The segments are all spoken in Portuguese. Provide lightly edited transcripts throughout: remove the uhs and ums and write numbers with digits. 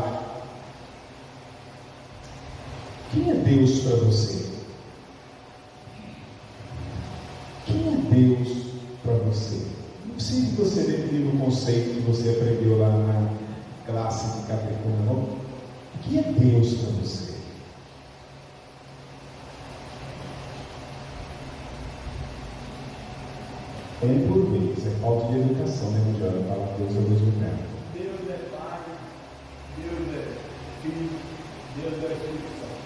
orar. Quem é Deus para você? Quem é Deus para você? Não precisa que você defina o conceito que você aprendeu lá na classe de Capricórnio, não. O que é Deus para você? Por vez, é falta de educação, né, Mundial? Fala Deus ao mesmo tempo. Deus é Pai, Deus é Filho, Deus é Espírito Santo.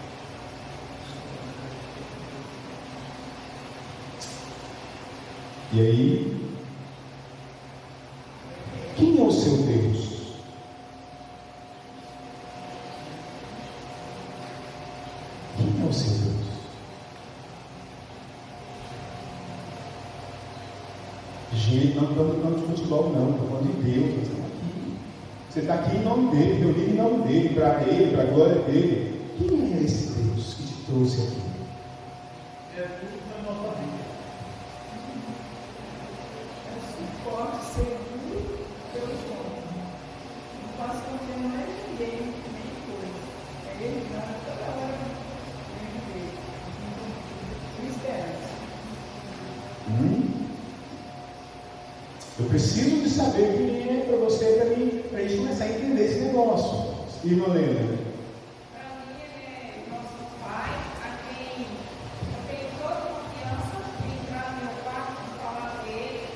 E aí, quem é o seu Deus? Quem é o seu Deus? Gente, não estamos falando de futebol, não, estamos falando de Deus. Nós estamos aqui. Você está aqui em nome dele, reunido em nome dele, para ele, para a glória dele. Quem é esse Deus que te trouxe aqui? É tudo na nossa vida. É o suporte seguro pelo homem. Não posso confiar mais em ninguém, nem coisa. É ele que dá toda hora. Com esperança. Eu preciso de saber quem é para você, para a gente começar a entender esse negócio. Irmã Helena. Para mim, ele é nosso Pai, a quem eu tenho toda confiança em entrar no meu quarto e falar dele.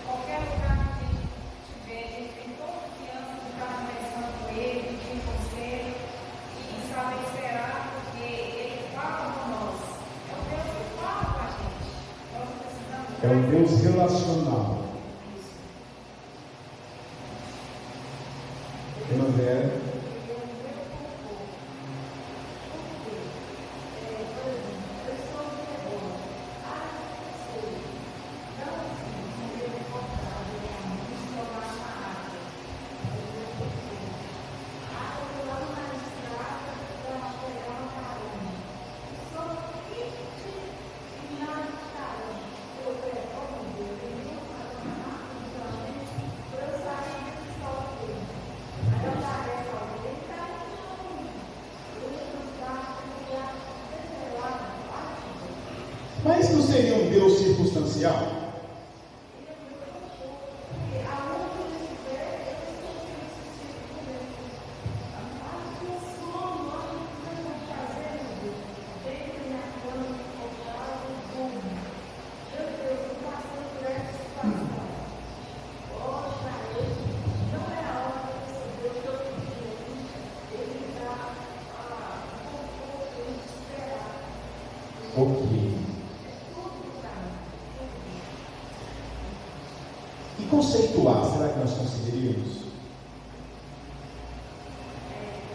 Qualquer lugar que a gente estiver, a gente tem toda confiança de estar conversando com ele, pedindo conselho e saber esperar, porque ele fala com nós. É o Deus que fala com a gente. Nós precisamos. É um Deus relacional. Irmã Vera. Mas não seria um Deus circunstancial? Ok. E conceituar, será que nós conseguiríamos?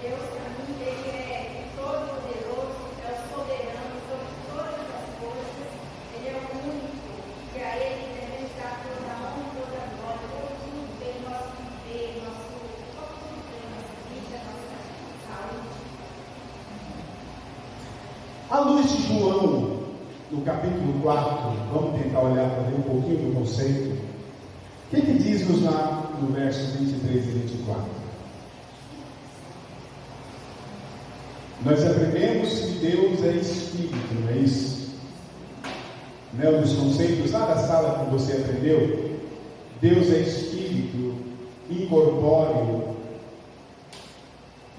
Deus, para mim, ele é todo poderoso, é o soberano sobre todas as coisas. Ele é o único, e a ele devemos dar toda a honra, toda a glória, todo bem, nosso viver, todo bem, nossa vida, nossa saúde. À luz de João, no capítulo 4, vamos tentar olhar para ver um pouquinho do conceito. O que diz-nos lá no verso 23 e 24? Nós aprendemos que Deus é Espírito, não é isso? Né? Um dos conceitos lá da sala que você aprendeu, Deus é Espírito, incorpóreo,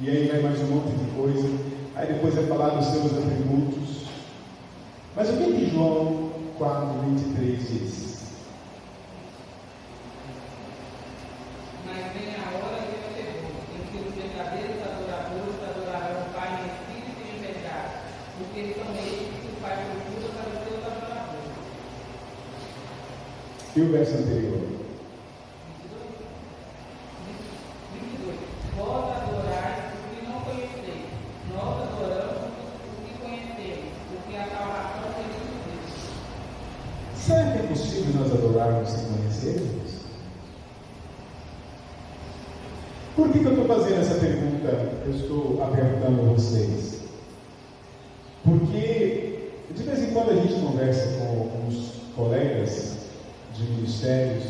e aí vai mais um monte de coisa, aí depois é falar dos seus atributos. Mas o que João 4, 23 diz? Mas vem a hora e já chegou, em que os verdadeiros adoradores adorarão o Pai em espírito e em verdade, porque são eles que o Pai procura para os seus adoradores. E o verso anterior? 22. Vós adorais o que não conheceis, nós adoramos o que conhecemos, porque a salvação é de Deus. Será que é possível nós adorarmos sem conhecermos? Por que eu estou fazendo essa pergunta? Eu estou perguntando a vocês. Porque de vez em quando a gente conversa com os colegas de ministérios,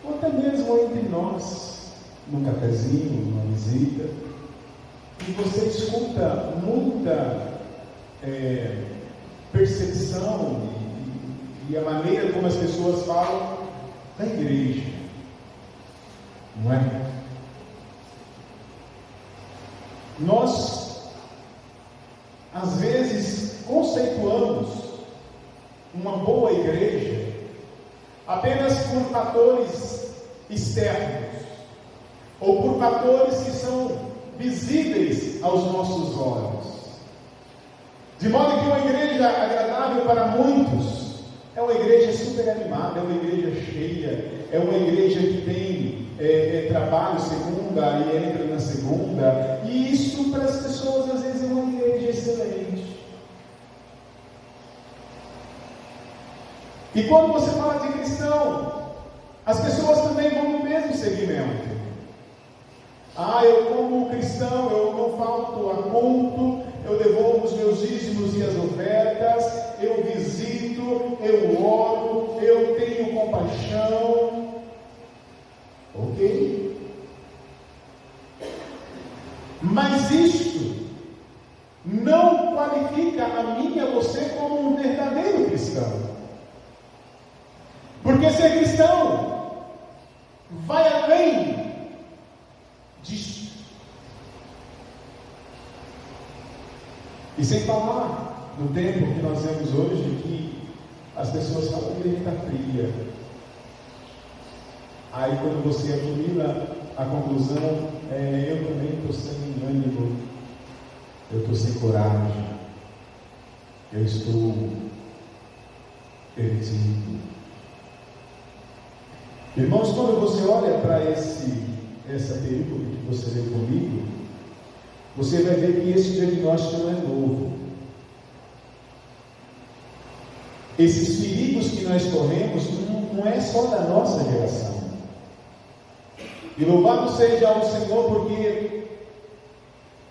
ou até mesmo entre nós, num cafezinho, numa visita, E você escuta muita percepção e a maneira como as pessoas falam da igreja, não é? Nós, às vezes, conceituamos uma boa igreja apenas por fatores externos, ou por fatores que são visíveis aos nossos olhos. De modo que uma igreja agradável para muitos é uma igreja super animada, é uma igreja cheia, é uma igreja que tem trabalho segunda e entra na segunda, e isso para as pessoas às vezes é uma igreja excelente. E quando você fala de cristão, as pessoas também vão no mesmo segmento. Eu como cristão, eu não falto a culto, eu devolvo os meus dízimos e as ofertas, eu visito, eu oro, eu tenho compaixão. Ok? Mas isto não qualifica a mim e a você como um verdadeiro cristão. Porque ser cristão vai além disso. E sem falar no tempo que nós vemos hoje, que as pessoas falam que ele está fria. Aí quando você afunila a conclusão, eu também estou sem ânimo, eu estou sem coragem, eu estou perdido. Irmãos, quando você olha para essa película que você leu comigo, você vai ver que esse diagnóstico não é novo. Esses perigos que nós corremos não é só da nossa geração. E louvado seja o Senhor, porque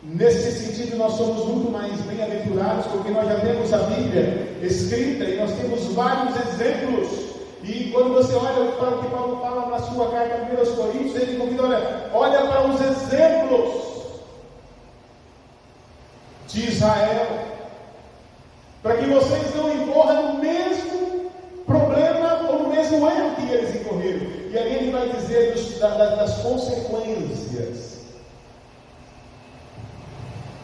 nesse sentido nós somos muito mais bem-aventurados, porque nós já temos a Bíblia escrita e nós temos vários exemplos. E quando você olha para o que Paulo fala na sua carta a 1 Coríntios, ele convida, olha para os exemplos de Israel, para que vocês não incorram no mesmo problema ou no mesmo erro que eles incorreram. E ali ele vai dizer das consequências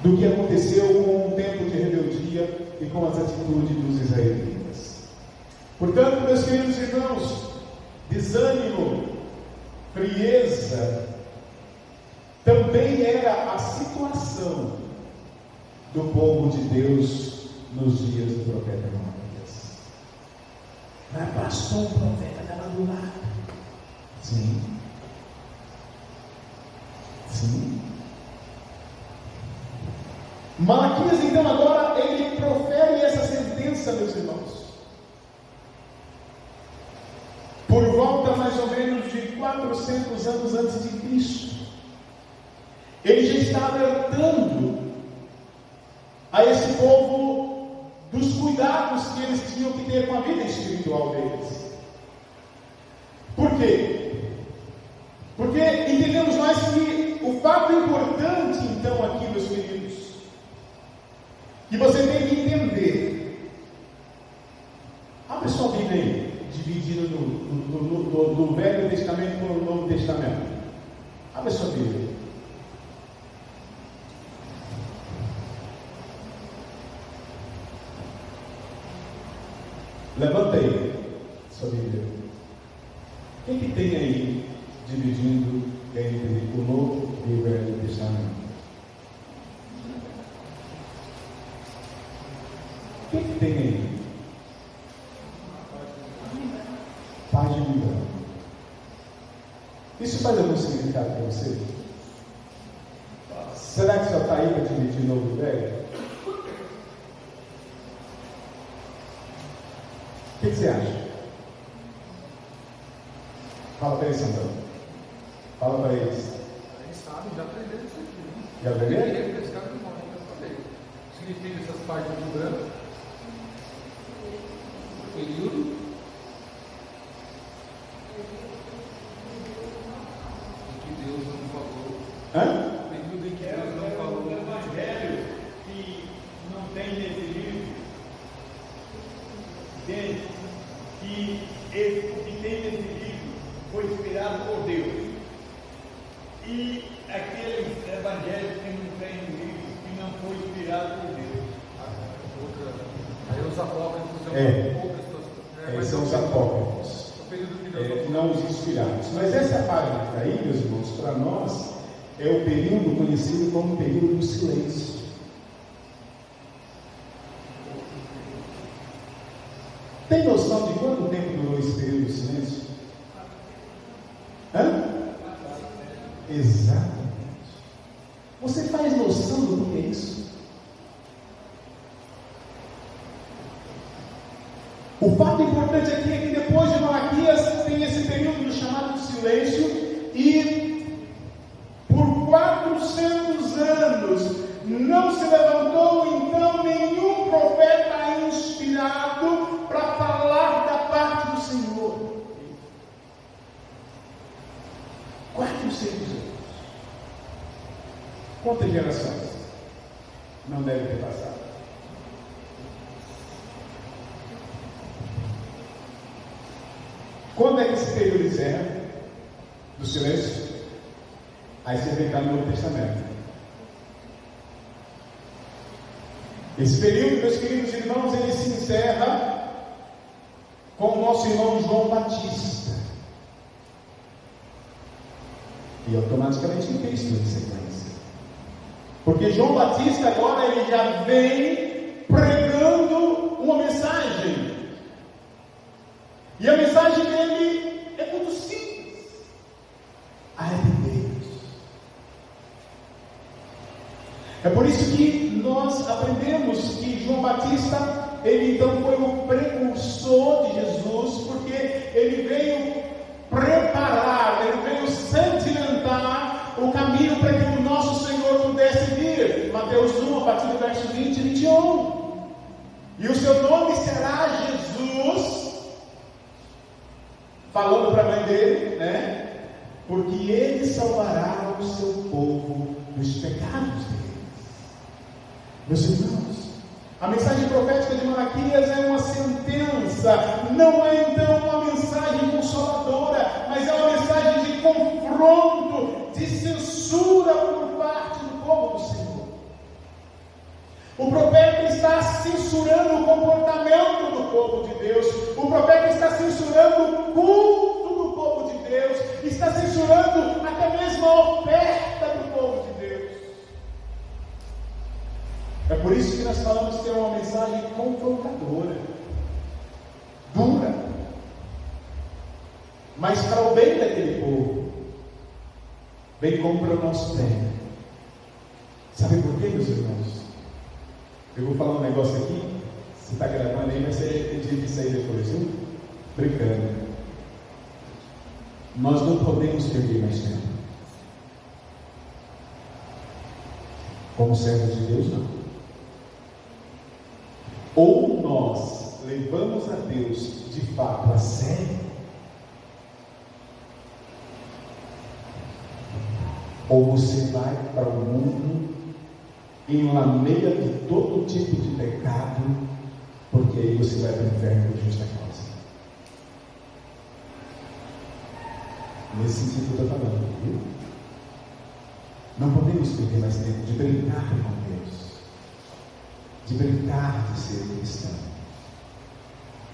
do que aconteceu com o tempo de rebeldia e com as atitudes dos israelitas. Portanto, meus queridos irmãos, desânimo, frieza, também era a situação do povo de Deus nos dias do profeta Malaquias. Mas pastor, o profeta estava do lado. Sim. Malaquias, então, agora, ele profere essa sentença, meus irmãos. Por volta mais ou menos de 400 anos antes de Cristo. Ele já está alertando a esse povo dos cuidados que eles tinham que ter com a vida espiritual deles. Por quê? Porque entendemos nós que o fato importante, então, aqui, meus queridos, que você tem que entender. Abre sua Bíblia aí, dividindo do Velho Testamento para o Novo Testamento. Abre sua Bíblia. Levanta aí sua Bíblia. O que tem aí dividindo entre o Novo e o Velho Testamento? O que tem aí? Paz de vida. Isso faz algum significado para você? Será que só está aí para dividir Novo e Velho? O que você acha? Fala para eles, Sandrão. Fala para eles. Eles sabem, já aprenderam isso aqui. Né? Já aprenderam? Eles ficaram no nome, eu falei. Significa essas partes de branco. Período. Em que Deus não falou. Hã? Período em que Deus não falou. São os apócrifos, não os inspirados. Mas essa página que está aí, meus irmãos, para nós, é o período conhecido como o período do silêncio. Tem noção de quanto tempo durou esse período do silêncio? Exatamente. Você faz noção do que é isso? O fato importante aqui é que depois de Malaquias tem esse período chamado de silêncio, e por 400 anos não se levantou então nenhum profeta inspirado para falar da parte do Senhor. 400 anos. Quantas gerações não devem ter passado? Quando é que esse período encerra do silêncio? Aí você vem cá no Novo Testamento. Esse período, meus queridos irmãos, ele se encerra com o nosso irmão João Batista. E automaticamente em Cristo em sequência. Porque João Batista agora ele já vem pregando uma mensagem. E a mensagem dele é muito simples: arrependei-vos. É por isso que nós aprendemos que João Batista, ele então foi o precursor de Jesus, porque ele veio preparar, ele veio sedimentar o caminho para que o nosso Senhor pudesse vir. Mateus 1, a partir do verso 20 e 21. E o seu nome será Jesus, falando para a mãe dele, né? Porque ele salvará o seu povo dos pecados deles. Meus irmãos, a mensagem profética de Malaquias é uma sentença, não é então uma mensagem consoladora, mas é uma mensagem de confronto, de censura por parte do povo do Senhor. O profeta está censurando o comportamento do povo de Deus, o profeta está censurando o culto do povo de Deus, está censurando até mesmo a oferta do povo de Deus. É por isso que nós falamos que é uma mensagem confrontadora, dura, mas para o bem daquele povo, bem como para o nosso bem. Sabe por quê, meus irmãos? Eu vou falar um negócio aqui, se está gravando aí, vai ser dia de sair depois, viu? Brincando. Nós não podemos perder mais tempo. Como servos de Deus, não. Ou nós levamos a Deus de fato a sério, ou você vai para o mundo em lameia de todo tipo de pecado, porque aí você vai para o inferno por justa causa. Nesse sentido que eu estou falando, viu? Não podemos perder mais tempo de brincar com Deus, de brincar de ser cristão.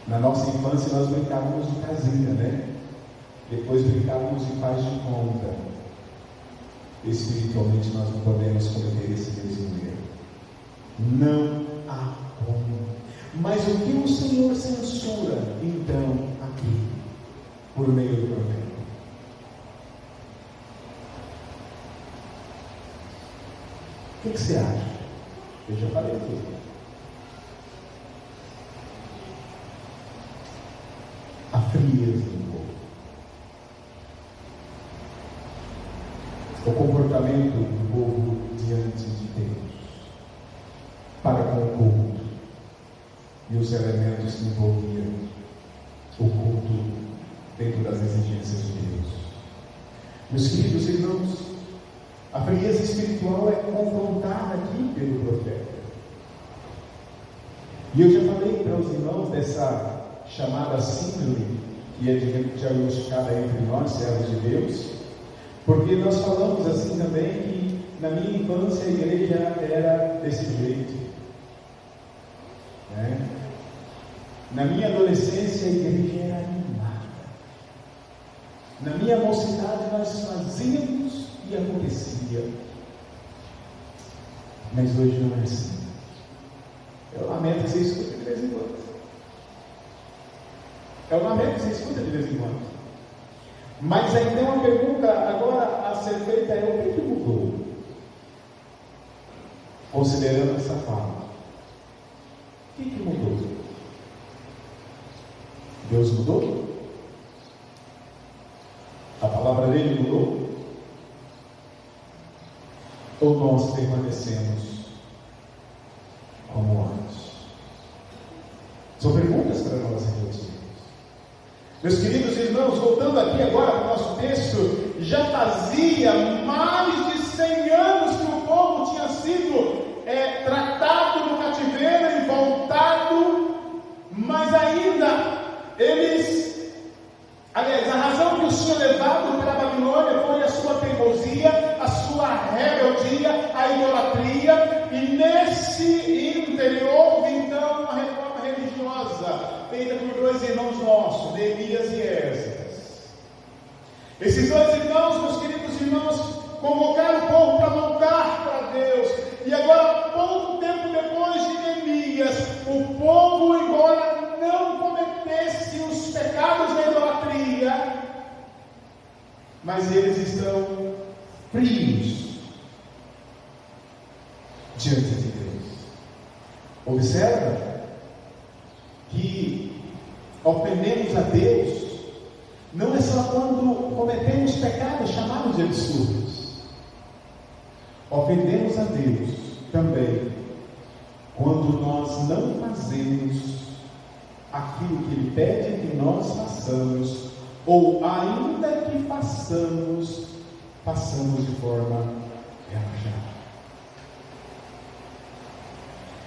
Na nossa infância nós brincávamos de casinha, né? Depois brincávamos de paz de conta. Espiritualmente nós não podemos cometer esse mesmo erro. Não há como. Mas o que o Senhor censura então aqui, por meio do profeta? O que você acha? Eu já falei aqui. A frieza do povo. O comportamento do povo diante de Deus, para com o culto e os elementos que envolviam o culto dentro das exigências de Deus. Meus queridos irmãos, a frieza espiritual é confrontada aqui pelo profeta. E eu já falei para os irmãos dessa chamada síndrome que é diagnosticada entre nós, servos de Deus. Porque nós falamos assim também que na minha infância a igreja era desse jeito, né? Na minha adolescência, a igreja era animada. Na minha mocidade, nós fazíamos e acontecia. Mas hoje não é assim. Eu lamento que você escuta de vez em quando. Eu lamento que você escuta de vez em quando. Mas aí tem uma pergunta agora a ser feita: o que mudou? Considerando essa fala, o que mudou? Deus mudou? A palavra dele mudou? Ou nós permanecemos como antes? São perguntas para nós refletirmos. Meus queridos irmãos, voltando aqui agora para o nosso texto, já fazia mais de 100 anos que o povo tinha sido tratado no cativeiro e voltado, mas ainda eles, aliás, a razão que os tinha levado para a Babilônia foi a sua teimosia, a sua rebeldia, a idolatria, e nesse ínterim houve então uma reforma religiosa feita por dois irmãos nossos, Neemias e Esdras. Esses dois irmãos, meus queridos irmãos, convocaram o povo para voltar para Deus. E agora, pouco tempo depois de Neemias, o povo, embora não cometesse os pecados da idolatria, mas eles estão frios diante de Deus. Observa que ofendemos a Deus não é só quando cometemos pecados chamados de absurdos. Ofendemos a Deus também quando nós não fazemos aquilo que Ele pede que nós façamos, ou ainda que façamos de forma relaxada.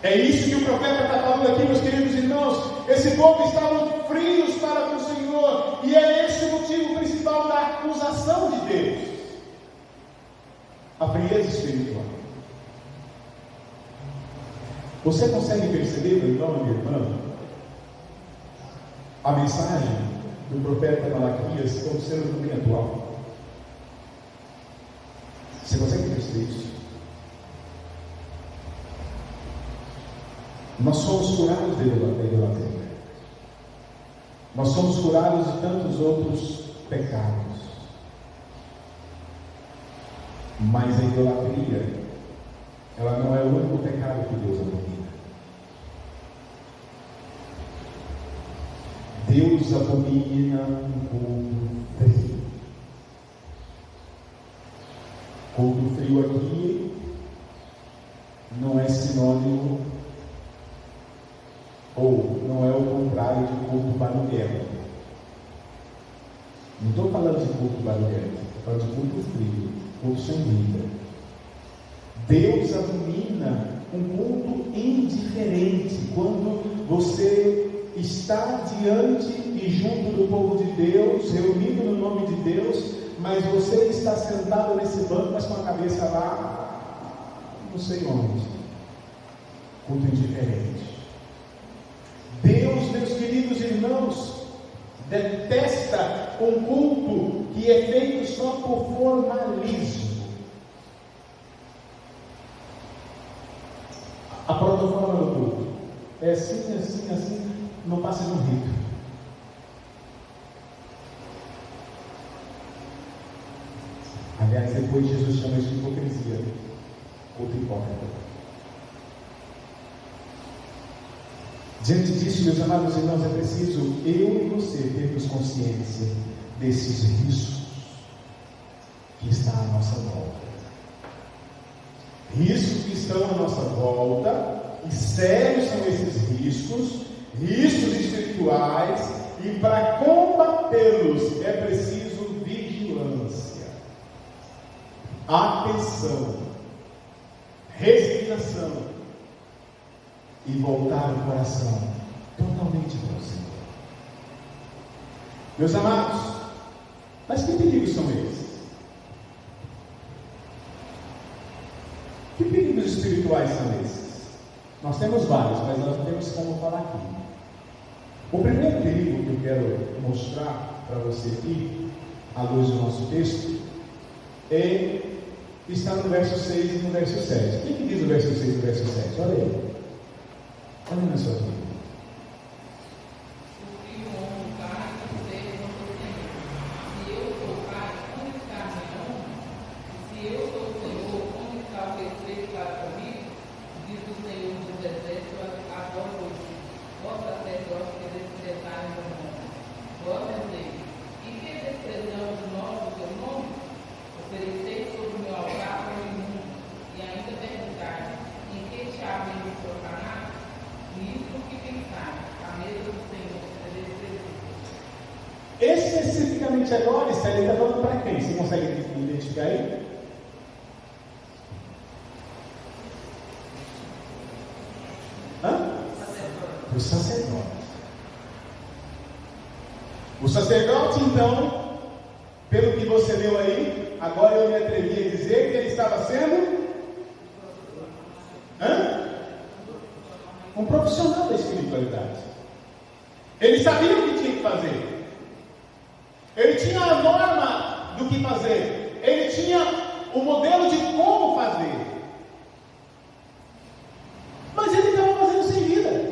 É isso que o profeta está falando aqui, meus queridos irmãos. Esse povo estava frios para com o Senhor, e é esse o motivo principal da acusação de Deus: a frieza espiritual. Você consegue perceber, meu irmão e minha irmã, a mensagem do profeta Malaquias como sendo também atual? Você consegue perceber isso? Nós somos curados da idolatria. Nós somos curados de tantos outros pecados. Mas a idolatria, ela não é o único pecado que Deus abomina. Deus abomina um culto frio. Culto frio aqui não é sinônimo, ou não é o contrário de culto barulhento. Não estou falando de culto barulhento, estou falando de culto frio, culto sem vida. Deus abomina um culto indiferente. Quando você está diante e junto do povo de Deus, reunido no nome de Deus, mas você está sentado nesse banco, mas com a cabeça lá, não sei onde. Culto indiferente. Deus, meus queridos irmãos, detesta um culto que é feito só por formalismo. A protoforma do culto é assim, assim, assim, não passa de um rito. Aliás, depois Jesus chama isso de hipocrisia, culto hipócrita. Diante disso, meus amados irmãos, é preciso eu e você termos consciência desses riscos que estão à nossa volta. Riscos que estão à nossa volta, e sérios são esses riscos espirituais, e para combatê-los é preciso vigilância, atenção, resignação, e voltar o coração totalmente para o Senhor. Meus amados, mas que perigos são esses? Que perigos espirituais são esses? Nós temos vários, mas nós não temos como falar aqui. O primeiro perigo que eu quero mostrar para você aqui, à luz do nosso texto, está no verso 6 e no verso 7. O que diz o verso 6 e o verso 7? Olha aí. Olha na sua Bíblia. Especificamente agora, ele está falando para quem? Você consegue identificar aí? Para os sacerdotes. O sacerdote, então, pelo que você leu aí, agora eu me atrevi a dizer que ele estava sendo um profissional da espiritualidade. Ele sabia o que tinha que fazer. Ele tinha a norma do que fazer. Ele tinha o modelo de como fazer. Mas ele estava fazendo sem vida.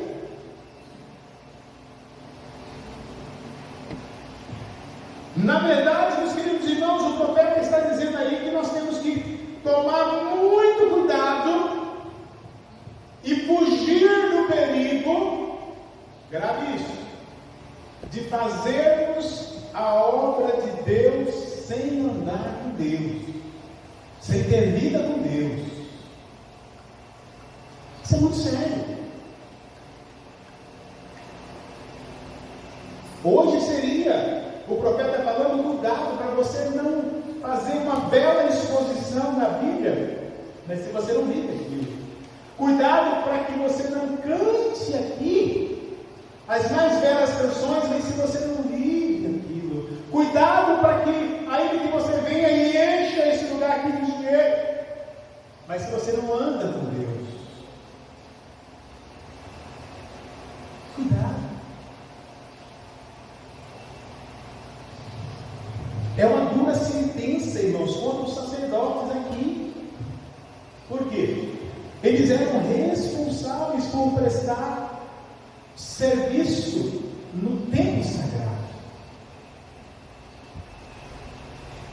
Na verdade, meus queridos irmãos, o profeta está dizendo aí que nós temos que tomar muito cuidado e fugir do perigo, grave isso, de fazermos a obra de Deus sem andar com Deus, sem ter vida com Deus. Isso é muito sério. Hoje seria o profeta falando: cuidado para você não fazer uma bela exposição na Bíblia, mas se você não vive aquilo. Cuidado para que você não cante aqui as mais belas canções, mas se você não vive aquilo. Cuidado para que, ainda que você venha e encha esse lugar aqui de dinheiro, mas se você não anda com Deus. Cuidado. É uma dura sentença, irmãos, contra os sacerdotes aqui. Por quê? Eles eram responsáveis por prestar serviço no templo sagrado.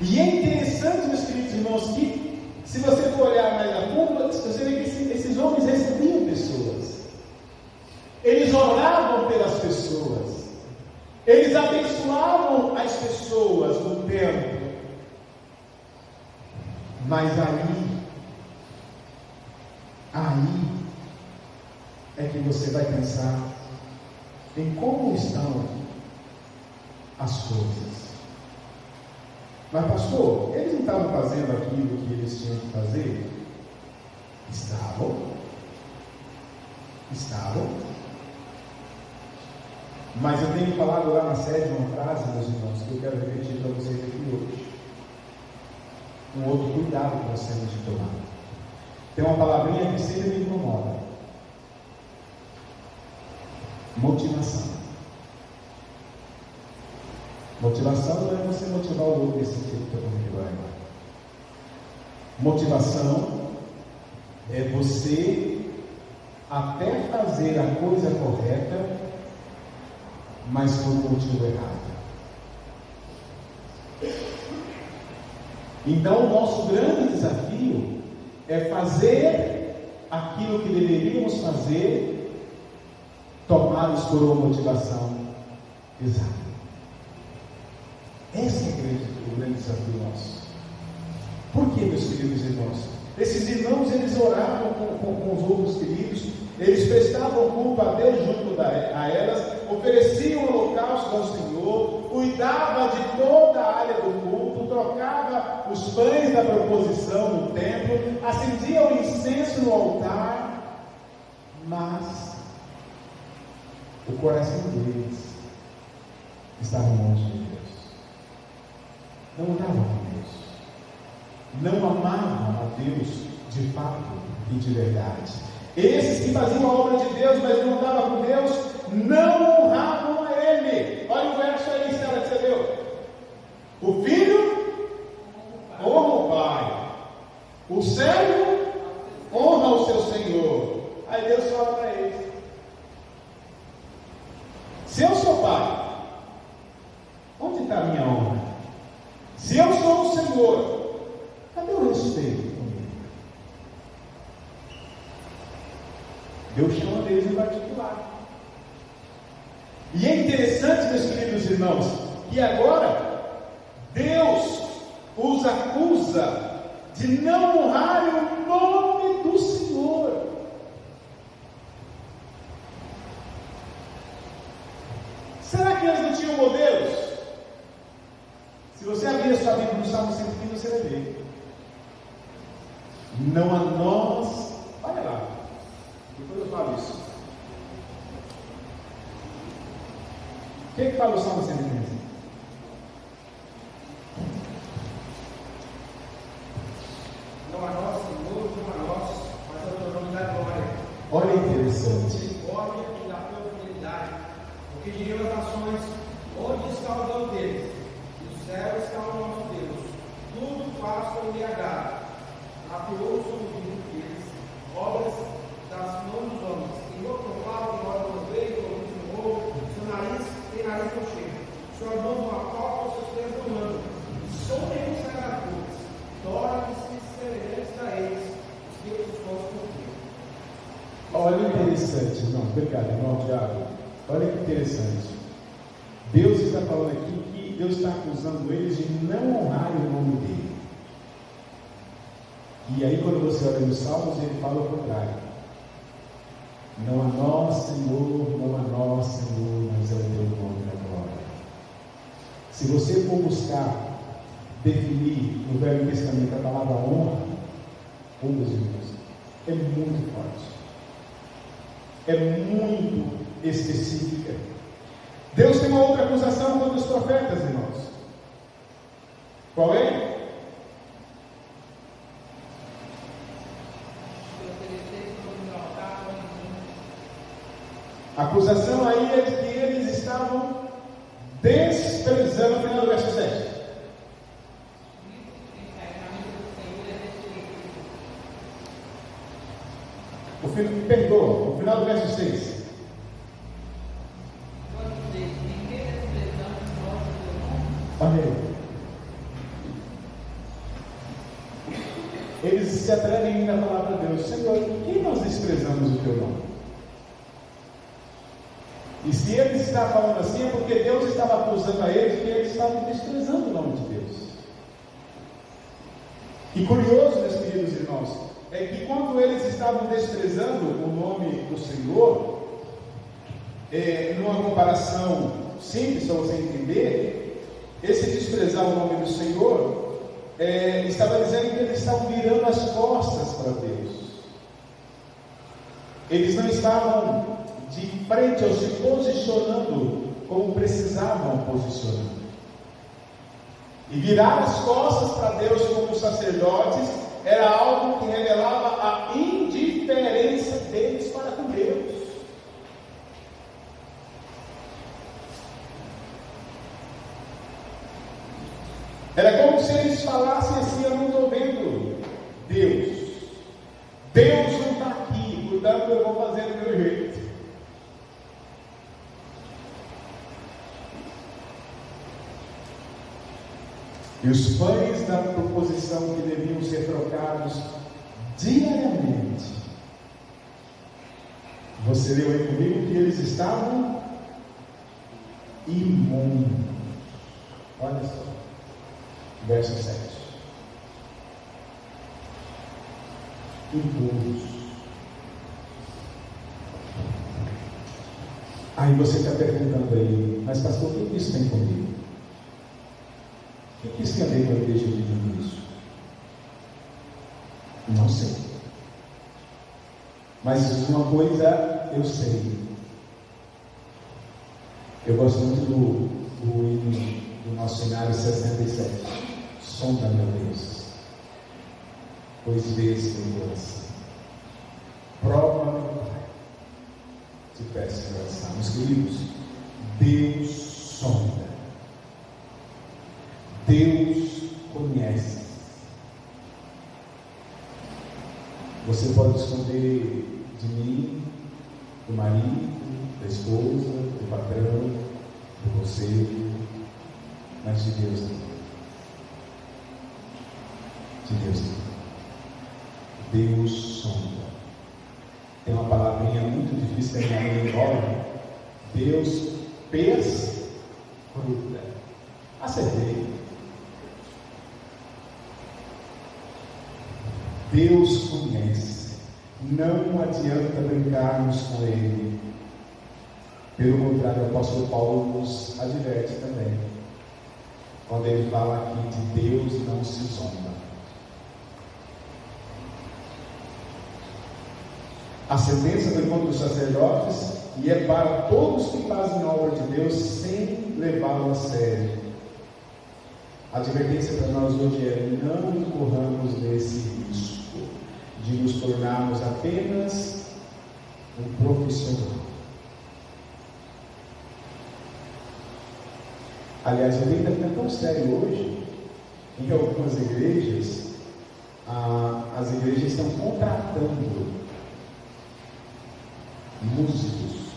E é interessante, meus queridos irmãos, que se você for olhar mais a fundo, você vê que esses homens recebiam pessoas. Eles oravam pelas pessoas. Eles abençoavam as pessoas no templo. Mas aí é que você vai pensar em como estão as coisas. Mas pastor, eles não estavam fazendo aquilo que eles tinham que fazer? Estavam. Mas eu tenho falado lá na sede uma frase, meus irmãos, que eu quero repetir para vocês aqui hoje. Um outro cuidado que nós temos de tomar. Tem uma palavrinha que sempre me incomoda: motivação. Motivação não é você motivar o outro desse tipo que eu estou falando agora. Motivação é você até fazer a coisa correta, mas por um motivo errado. Então o nosso grande desafio é fazer aquilo que deveríamos fazer, tomados por uma motivação exata. Esse é o grande desafio nosso. Por que, meus queridos irmãos? Esses irmãos, eles oravam com os outros queridos, eles prestavam culto a Deus junto a elas, ofereciam holocaustos ao Senhor, cuidava de toda a área do culto, trocava os pães da proposição no templo, acendia o incenso no altar, mas o coração deles estava longe de Deus. Não andavam com Deus, não amavam a Deus de fato e de verdade. Esses que faziam a obra de Deus, mas não andavam com Deus, não honravam a ele. Olha o verso aí, Estela, que você leu. O filho honra o pai. O servo honra o seu senhor. Aí Deus fala para eles: se eu sou pai, onde está a minha honra? Se eu sou o Senhor, cadê o respeito comigo? Deus chama eles em particular. E é interessante, meus queridos irmãos, que agora Deus os acusa de não honrarem o nome do Senhor. Será que eles não tinham modelos? Se você abrir a sua Bíblia no Salmo 115, você vai ver. Não a nós. Olha lá. Depois eu falo isso. O que fala o Salmo 115? Não a nós, Senhor, não a nós, mas ao teu nome da glória. Olha que interessante. Misericórdia e da tua fidelidade. Porque diriam as nações: onde está o Deus deles? O céu está o nosso Deus. Tudo faz como lhe agrada. Afiou o seu ouvido deles, obras das mãos dos homens. Senhor, profano, que mora no veio, como no morro, seu nariz tem nariz no cheiro. Sua mão uma copa, os seus pés no mando. São eles agradadores. Tornem-se semelhantes a eles, os que os postos por Olha que interessante, irmão. Obrigado, irmão Tiago. Olha que interessante. Deus está falando aqui que Deus está acusando eles de não honrarem o nome dele. E aí, quando você olha nos Salmos, ele fala o contrário. Não a nós, Senhor, não a nós, Senhor, mas é o teu nome da glória. Se você for buscar definir no Velho Testamento a palavra honra, meus irmãos, é muito forte. É muito específica. Deus tem uma outra acusação contra os profetas, irmãos. Qual é? A acusação aí é de que eles estavam desprezando, no final do verso 7. Perdoa, no final do verso 6. Olha aí. Eles se atrevem ainda a falar para Deus: Senhor, por que nós desprezamos o teu nome? E se eles estavam falando assim, é porque Deus estava acusando a eles que eles estavam desprezando o nome de Deus. E curioso, meus queridos irmãos, é que quando eles estavam desprezando o nome do Senhor, numa comparação simples para você entender, esse desprezar o nome do Senhor estava dizendo que eles estavam virando as costas para Deus. Eles não estavam de frente ou se posicionando como precisavam posicionar. E virar as costas para Deus como sacerdotes era algo que revelava a indiferença deles para com Deus. Era como se eles falassem assim: eu não estou vendo Deus. Deus não está aqui, portanto eu vou fazer do meu jeito. E os pães da proposição que deviam ser trocados diariamente. Você leu aí comigo que eles estavam imundos. Olha só, verso 7. Imundos. Aí você está perguntando aí: mas pastor, o que isso tem comigo? O que isso tem a ver com a igreja pedindo isso? Não sei. Mas uma coisa eu sei. Eu gosto muito do hino do nosso cenário 67. Sonda, meu Deus, pois vês meu coração. Prova, meu Pai, te peço em oração. Meus queridos, Deus sonda. Deus conhece. Você pode esconder de mim, do marido, da esposa, do patrão, do conselho, mas de Deus não. De Deus não. Deus sonda. Tem uma palavrinha muito difícil que a minha mãe envolve. Deus perscruta. Acertei. Deus conhece. Não adianta brincarmos com Ele. Pelo contrário, o apóstolo Paulo nos adverte também, quando ele fala aqui de Deus não se zomba. A sentença do encontro dos sacerdotes, e é para todos que fazem a obra de Deus sem levá-lo a sério. A advertência para nós hoje é: não incorramos nesse risco de nos tornarmos apenas um profissional. Aliás, eu tenho que ficar tão sério hoje, em algumas igrejas, as igrejas estão contratando músicos.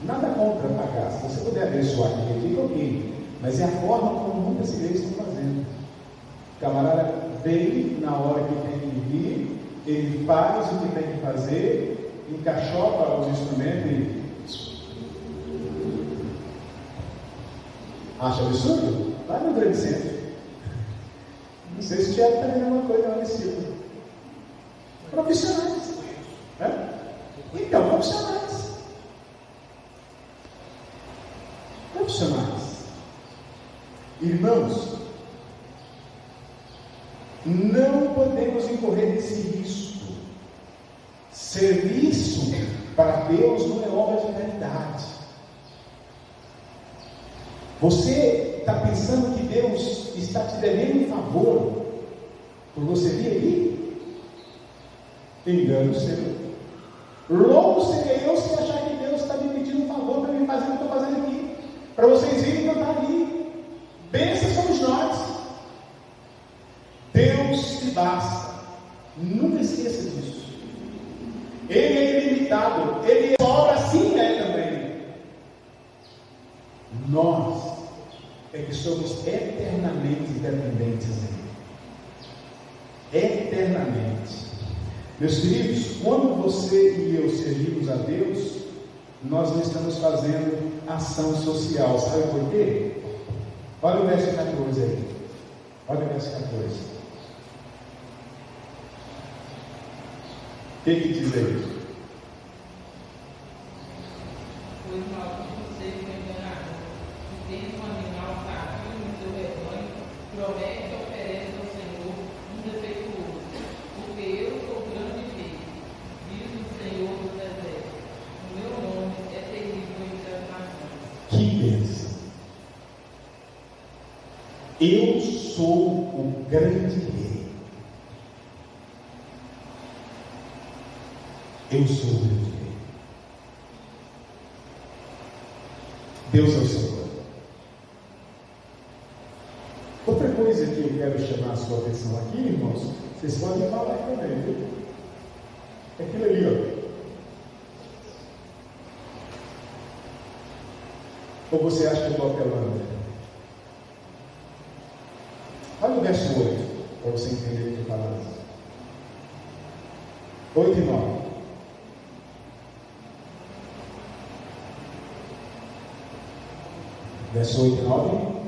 Nada contra pagar. Se você puder abençoar aqui, diga ok. Mas é a forma como muitas igrejas estão fazendo. O camarada vem na hora que tem que vir, ele faz o que tem que fazer, encaixopa os instrumentos e acha absurdo? Vai no grande centro. Não sei se o Tiago está vendo alguma coisa lá nesse tipo. Profissionais. Né? Então, profissionais. Profissionais. Irmãos, não podemos incorrer nesse risco. Serviço para Deus não é obra de caridade. Você está pensando que Deus está te devendo um favor por você vir aqui? Engano seu. Logo seria eu se achar que Deus está me pedindo um favor para me fazer o que eu estou fazendo aqui, para vocês virem cantar ali. Bênçãos somos nós. Deus te basta. Nunca esqueça disso. Ele é ilimitado. Ele obra assim também. Nós é que somos eternamente dependentes dele. Eternamente. Meus queridos, quando você e eu servimos a Deus, nós não estamos fazendo ação social. Sabe por quê? Olha o verso 14 aí. Olha o verso 14. O que diz aí? Pois mal que vocês me enganaram, que tem um animal sadio no seu rebanho, promete e oferece ao Senhor um defeituoso, porque eu sou grande rei, diz o Senhor dos exércitos. O meu nome é terrível entre as nações. Que bênção! Eu sou o grande rei. Eu sou o grande rei. Deus é o Senhor. Outra coisa que eu quero chamar a sua atenção aqui, irmãos, vocês podem falar também, viu? É aquilo ali, ó. Ou você acha que eu estou apelando? Olha o verso 8, para você entender o que eu estou falando. 8 e 9. Verso 8 e 9.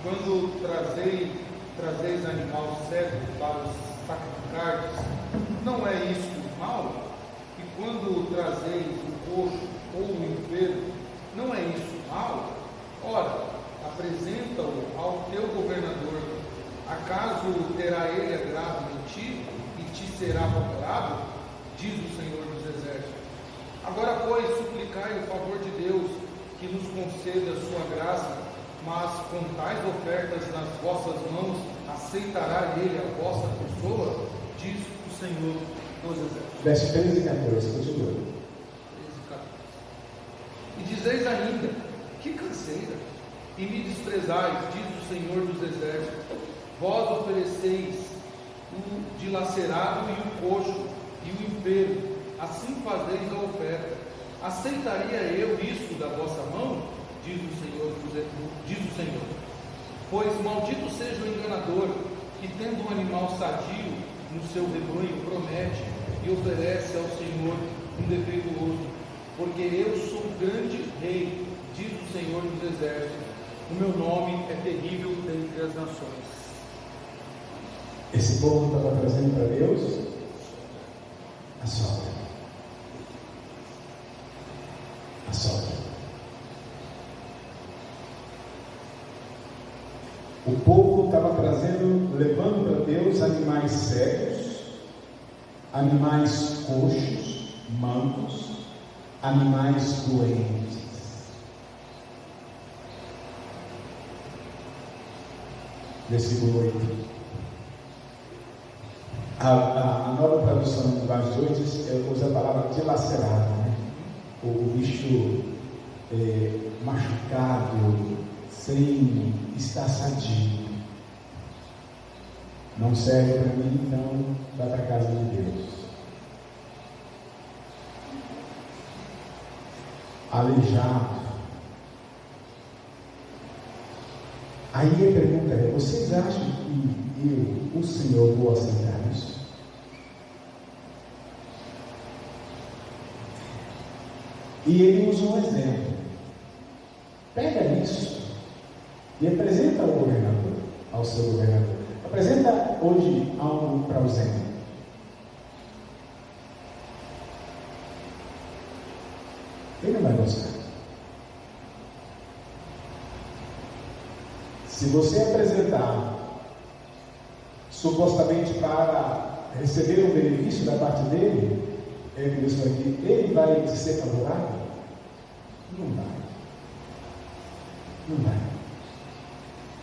Quando trazeis animal cego para os sacrificardes, não é isso mal? E quando trazeis o coxo ou o enfermo, não é isso mal? Ora, apresenta-o ao teu governador. Acaso terá ele agrado em ti e te será favorado? Diz o Senhor dos Exércitos. Agora, pois, suplicai o favor de Deus, que nos conceda a sua graça, mas com tais ofertas nas vossas mãos, aceitará ele a vossa pessoa? Diz o Senhor dos Exércitos. Verso 13 e 14, continua. 13 e 14. E dizeis ainda, que canseira, e me desprezais, diz o Senhor dos Exércitos. Vós ofereceis o dilacerado e o coxo e o enfermo, assim fazeis a oferta. Aceitaria eu isso da vossa mão? Diz o Senhor. Pois maldito seja o enganador, que tendo um animal sadio no seu rebanho, promete e oferece ao Senhor um defeituoso. Porque eu sou grande rei, diz o Senhor dos Exércitos. O meu nome é terrível dentre as nações. Esse povo estava trazendo para Deus a sogra. A sogra. O povo estava trazendo, levando para Deus animais cegos, animais coxos, mancos, animais doentes. Versículo 8. A nova tradução de Linguagem de hoje usa a palavra dilacerado, né? O bicho machucado, sem estar sadio. Não serve para mim, então vai para a casa de Deus. Aleijado. Aí a pergunta é: vocês acham que o Senhor, vou aceitar isso? E ele usa um exemplo. Pega isso e apresenta ao governador, ao seu governador. Apresenta hoje algo para o Zé. Ele não vai gostar. Se você apresentar supostamente para receber um benefício da parte dele, ele vai te ser favorável? Não vai. Não vai.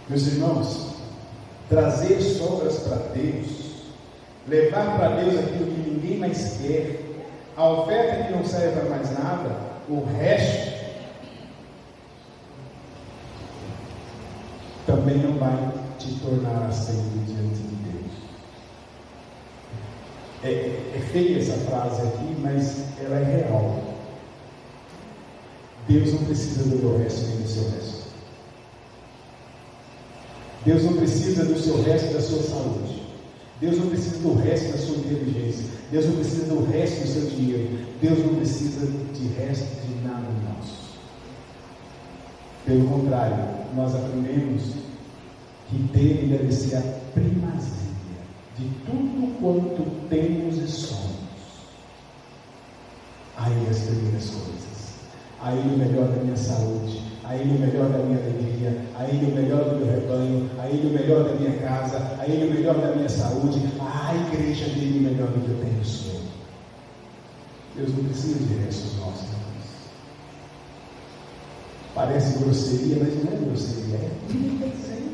Meus irmãos, trazer sobras para Deus, levar para Deus aquilo que ninguém mais quer, a oferta que não serve para mais nada, o resto também não vai te tornar aceito diante de Deus. É feia essa frase aqui, mas ela é real. Deus não precisa do meu resto nem do seu resto. Deus não precisa do seu resto e da sua saúde. Deus não precisa do resto da sua inteligência. Deus não precisa do resto do seu dinheiro. Deus não precisa de resto de nada nosso. Pelo contrário, nós aprendemos que dele deve ser a primazia de tudo quanto temos e somos. A Ele as primeiras coisas, a Ele o melhor da minha saúde, a Ele o melhor da minha alegria, a Ele o melhor do meu rebanho, a Ele o melhor da minha casa, a Ele o melhor da minha saúde, a igreja dele o melhor do que eu tenho e sou. Deus não precisa de restos nossos. Parece grosseria, mas não é grosseria, é exemplo.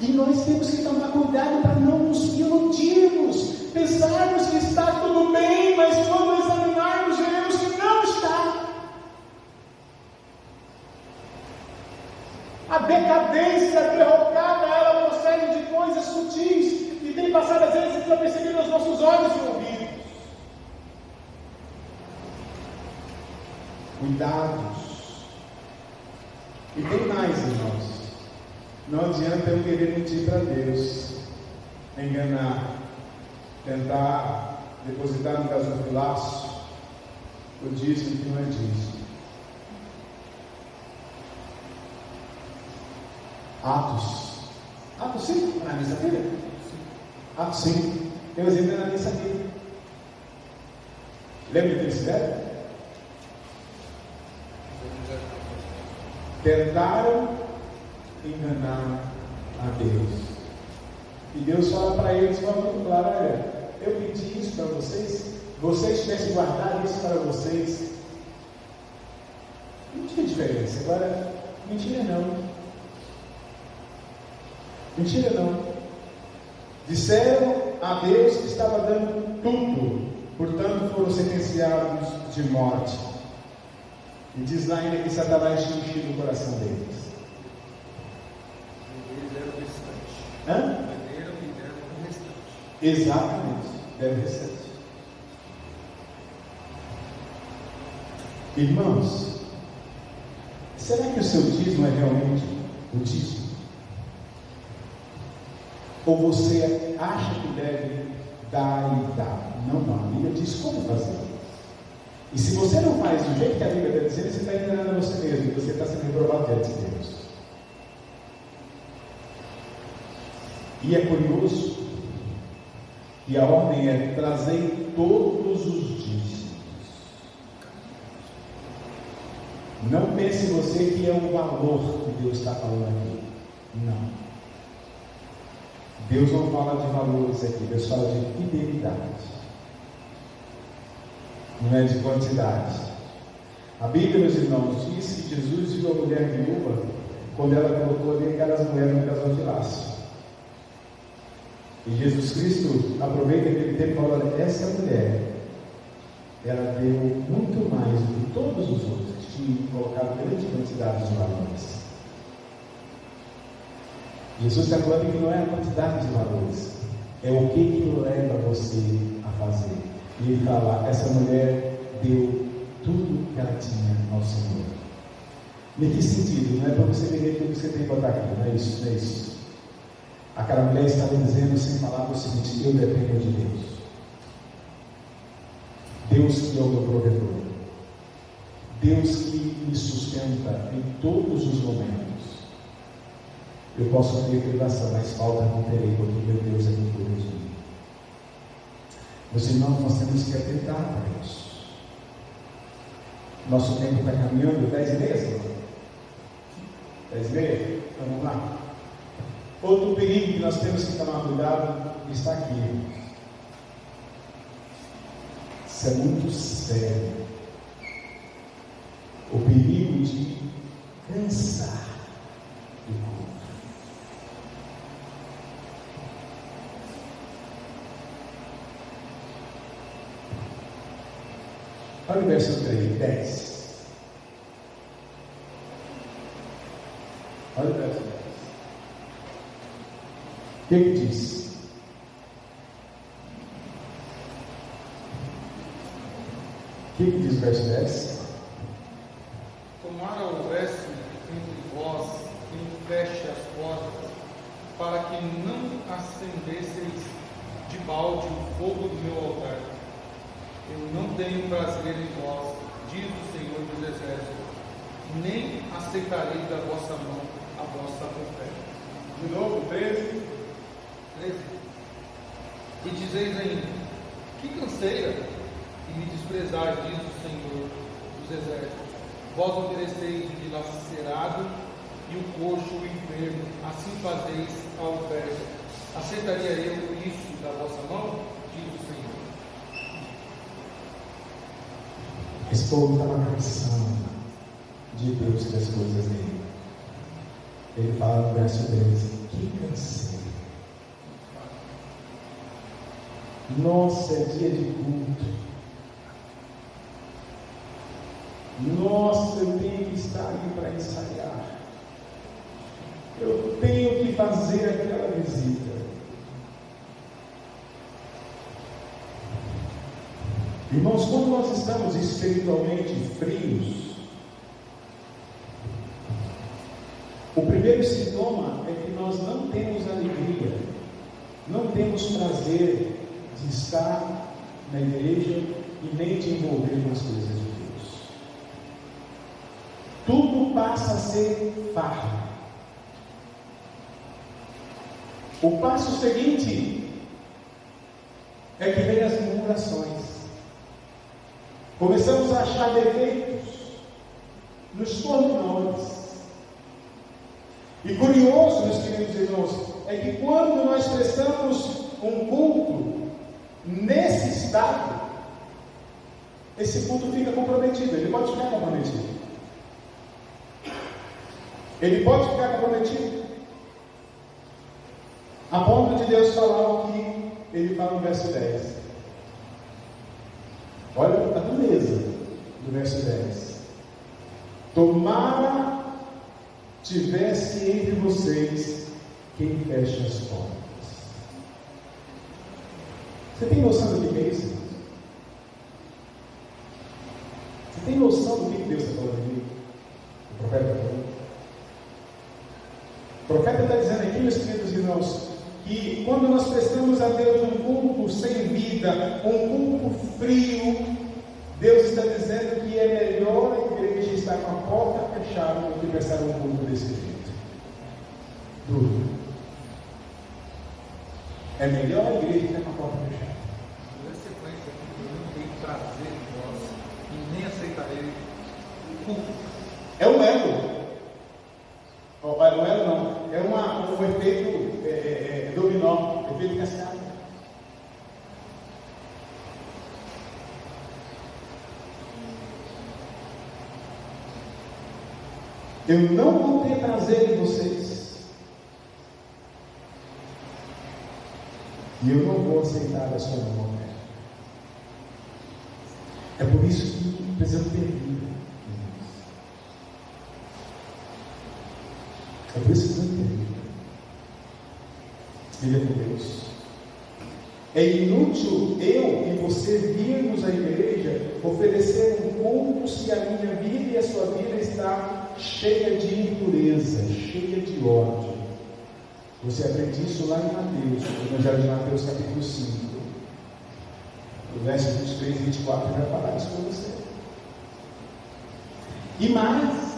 E nós temos que tomar cuidado para não nos iludirmos, pensarmos que está tudo bem, mas quando examinarmos, veremos que não está. A decadência derrocada, ela procede de coisas sutis que tem passado às vezes desapercebido aos nossos olhos e ouvidos. Cuidados. E tem mais, irmãos. Não adianta eu querer mentir para Deus, enganar, tentar depositar no gasofilaço o dízimo que não é dízimo. Atos 5, na missa dele. Atos 5, tem um exemplo na missa dele. Lembra o que eles fizeram? Tentaram enganar a Deus. E Deus fala para eles de forma muito clara: olha, eu pedi isso para vocês tivessem guardado isso para vocês. Não tinha diferença. Agora, mentira não. Mentira não. Disseram a Deus que estava dando tudo, portanto foram sentenciados de morte. E diz lá ainda que Satanás tinha enchido o coração deles. Eles deram o restante. Hã? Venderam e deram o restante. Exatamente, deve restante. Irmãos, será que o seu dízimo é realmente o dízimo? Ou você acha que deve dar e dar? Não, não. A Bíblia diz como fazer. E se você não faz do jeito que a Bíblia está dizendo, você está enganando a você mesmo. Você está sendo reprovado diante de Deus. E é curioso que a ordem é trazer todos os dízimos. Não pense você que é um valor que Deus está falando aqui. Não. Deus não fala de valores aqui, Deus fala de fidelidade. Não é de quantidade. A Bíblia, meus irmãos, diz que Jesus viu a mulher viúva quando ela colocou ali aquelas moedas no casal de laço. E Jesus Cristo aproveita aquele tempo e fala: olha, essa mulher, ela deu muito mais do que todos os outros que tinham colocado grande quantidade de valores. Jesus está falando que não é a quantidade de valores, é o que leva você a fazer. E ele fala: essa mulher deu tudo que ela tinha ao Senhor. Em que sentido? Não é para você vender tudo que você tem que botar aqui, não é isso, não é isso. Aquela mulher estava dizendo sem palavras o seguinte: eu dependo de Deus. Deus que é o meu provedor. Deus que me sustenta em todos os momentos. Eu posso ter privação, mas falta não terei, porque meu Deus é quem cuida de mim. Meus irmãos, nós temos que atentar para isso. Nosso tempo está caminhando, 10h30, Senhor? 10h30? Então vamos lá. Outro perigo que nós temos que tomar cuidado está aqui. Isso é muito sério. O perigo de cansar do culto. Olha o verso 10. Olha o verso 10. O que diz? O que diz o verso 10? Tomara houvesse entre vós quem feche as portas, para que não acendesseis de balde o fogo do meu altar. Eu não tenho prazer em vós, diz o Senhor dos Exércitos, nem aceitarei da vossa mão a vossa oferta. De novo, 13. E dizeis ainda: que canseira e me desprezar, diz o Senhor dos Exércitos. Vós ofereceis o dilacerado e o coxo, o enfermo, assim fazeis a oferta. Aceitaria eu isso da vossa mão? Diz o Senhor. Esse povo estava cansado de Deus e das coisas dele. Ele fala no verso 13: que canseira. Nossa, é dia de culto. Nossa, eu tenho que estar ali para ensaiar. Eu tenho que fazer aquela visita. Irmãos, quando nós estamos espiritualmente frios, o primeiro sintoma é que nós não temos alegria, não temos prazer de estar na igreja e nem de envolver com as coisas de Deus. Tudo passa a ser farra. O passo seguinte é que vem as murmurações. Começamos a achar defeitos nos pormenores. E curioso, meus queridos irmãos, é que quando nós prestamos um culto nesse estado, esse culto fica comprometido. Ele pode ficar comprometido. Ele pode ficar comprometido. A ponto de Deus falar o que ele fala no verso 10. Olha a dureza do verso 10. Tomara tivesse entre vocês quem fecha as portas. Você tem noção do que é isso? Você tem noção do que Deus está falando aqui? O profeta está falando. O profeta está dizendo aqui, meus queridos irmãos, que quando nós prestamos a Deus um culto sem vida, um culto frio, Deus está dizendo que é melhor a igreja estar com a porta fechada do que prestar um culto desse jeito. Duro. É melhor a igreja estar com a porta fechada. Nessa sequência aqui, eu não tenho prazer em vós e nem aceitarei o culto. É um elo. Não é não. É um efeito dominó, efeito cascata. Eu não vou ter prazer em vocês. E eu não vou aceitar a sua mão. É por isso que precisamos ter vida. É por isso que precisamos ter vida. Filha de Deus. É inútil eu e você virmos à igreja oferecer um culto se a minha vida e a sua vida está cheia de impureza, cheia de ódio. Você aprende isso lá em Mateus, no Evangelho de Mateus, capítulo 5. No verso 23 e 24, ele vai falar isso para você. E mais,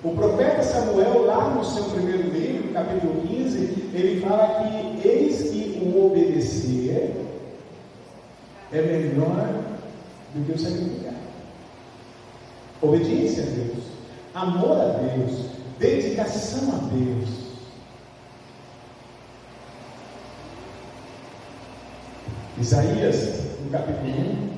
o profeta Samuel, lá no seu primeiro livro, capítulo 15, ele fala que eis que o obedecer é melhor do que o sacrificar. Obediência a Deus, amor a Deus, dedicação a Deus. Isaías, no capítulo 1,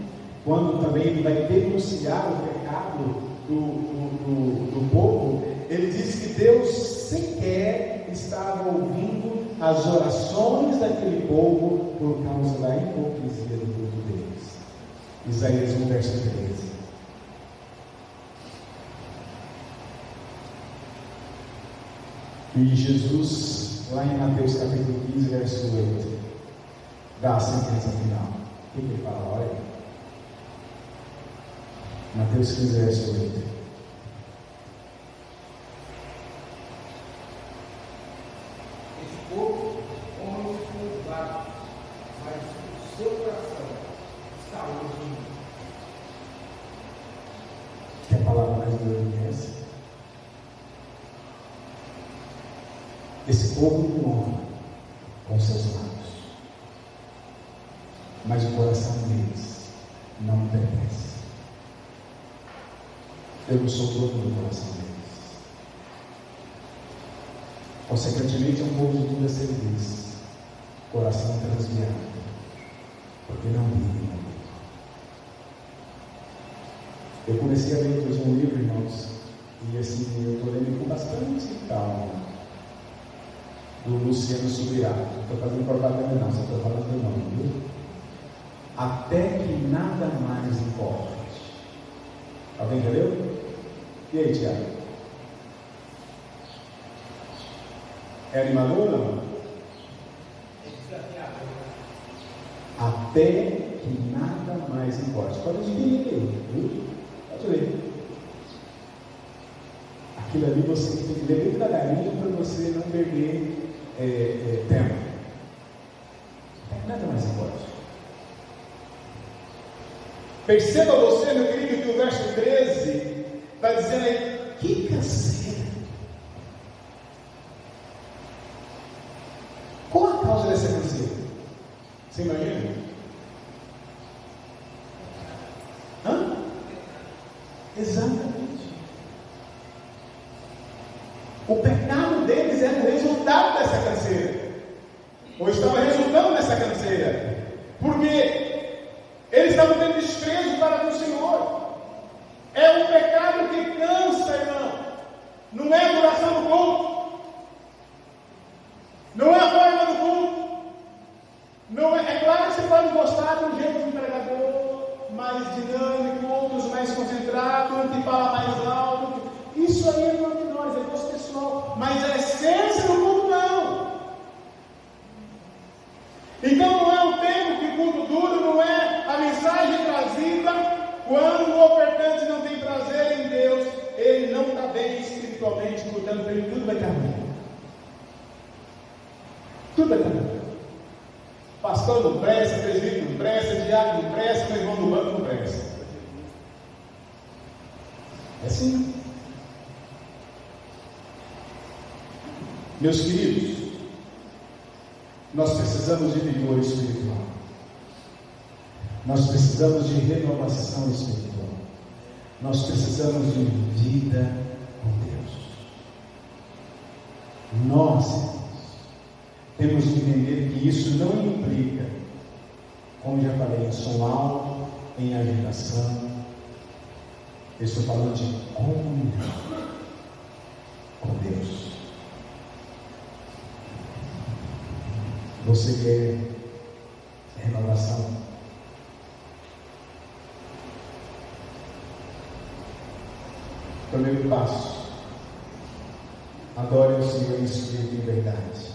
quando também ele vai denunciar o pecado do povo, ele diz que Deus sequer estava ouvindo as orações daquele povo por causa da hipocrisia do povo deles. Isaías 1, verso 13. E Jesus, lá em Mateus capítulo 15, verso 8, dá a sentença final. O que ele fala? Olha aí. Mateus 15, verso 8. Esse povo honra os lábios, mas o seu coração está longe de mim. Que a palavra mais dura que é essa? Esse povo me honra com seus lábios, mas o coração deles não me pertence. Eu não sou dono do coração deles. Consequentemente, é um povo de dura cerviz, coração transviado, porque não vive comigo. Eu comecei a ler um livro, irmãos, e assim, eu estou lendo com bastante calma, do Luciano Subirá. Não estou fazendo propaganda não, só estou falando do nome, viu? Até que nada mais importa. Alguém entendeu? E aí, Tiago? É animador ou não? Até que nada mais importa. Pode adquirir aí, viu? Pode ler. Aquilo ali você tem que ler bem devagarinho para você não perder tempo. Até que nada mais importa. Perceba você, meu querido, que o verso 13 está dizendo aí, que canseira. Qual a causa dessa canseira? Você imagina? Hã? Exatamente. O pecado deles era o resultado dessa canseira. Ou estava resultando dessa canseira. Porque eles estavam tendo desprezo para com o Senhor. É um pecado que cansa, irmão. Não é a duração do culto. Não é a forma do culto. você pode gostar de um jeito de um pregador mais dinâmico, outros mais concentrado, um que fala mais alto. Isso aí é dom de nós, é gosto pessoal. Mas a essência do culto não. Então não é o tempo que o culto dura, não é a mensagem trazida. Quando o ofertante não tem prazer em Deus, ele não está bem espiritualmente, portanto, para ele tudo vai estar bem. Tudo vai estar bem. Pastor não presta, presbítero não presta, diácono não presta, meu irmão do banco não presta. É assim. Meus queridos, nós precisamos de vigor espiritual. Nós precisamos de renovação espiritual. Nós precisamos de vida com Deus. Nós temos que entender que isso não implica, como já falei, em som alto, em agitação. Eu estou falando de comunhão com Deus. Você quer renovação? Primeiro passo: adore o Senhor em espírito e em verdade.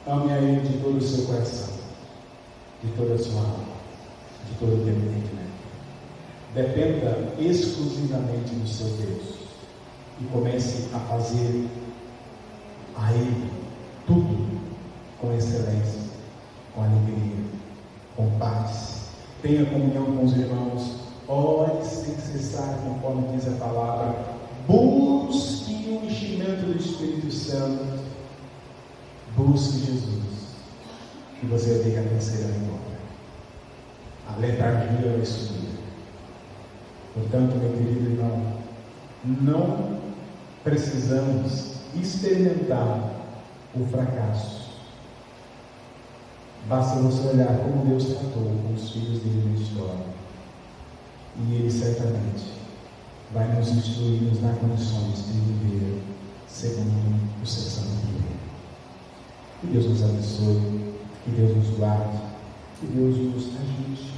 Ame a Ele de todo o seu coração, de toda a sua alma, de todo o teu entendimento. Dependa exclusivamente do seu Deus e comece a fazer a Ele tudo com excelência, com alegria, com paz. Tenha comunhão com os irmãos. Ore sem cessar, conforme diz a palavra. Busque o enchimento do Espírito Santo. Busque Jesus, e você vai ver que a terceira vai embora. A letargia vai subir. Portanto, meu querido irmão, não precisamos experimentar o fracasso. Basta você olhar como Deus tratou com os filhos dele na história. E Ele certamente vai nos instruir, nos dar condições de viver segundo o seu santo querer. Que Deus nos abençoe, que Deus nos guarde, que Deus nos ajude.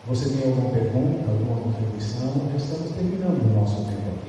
Você tem alguma pergunta, alguma contribuição? Já estamos terminando o nosso tempo.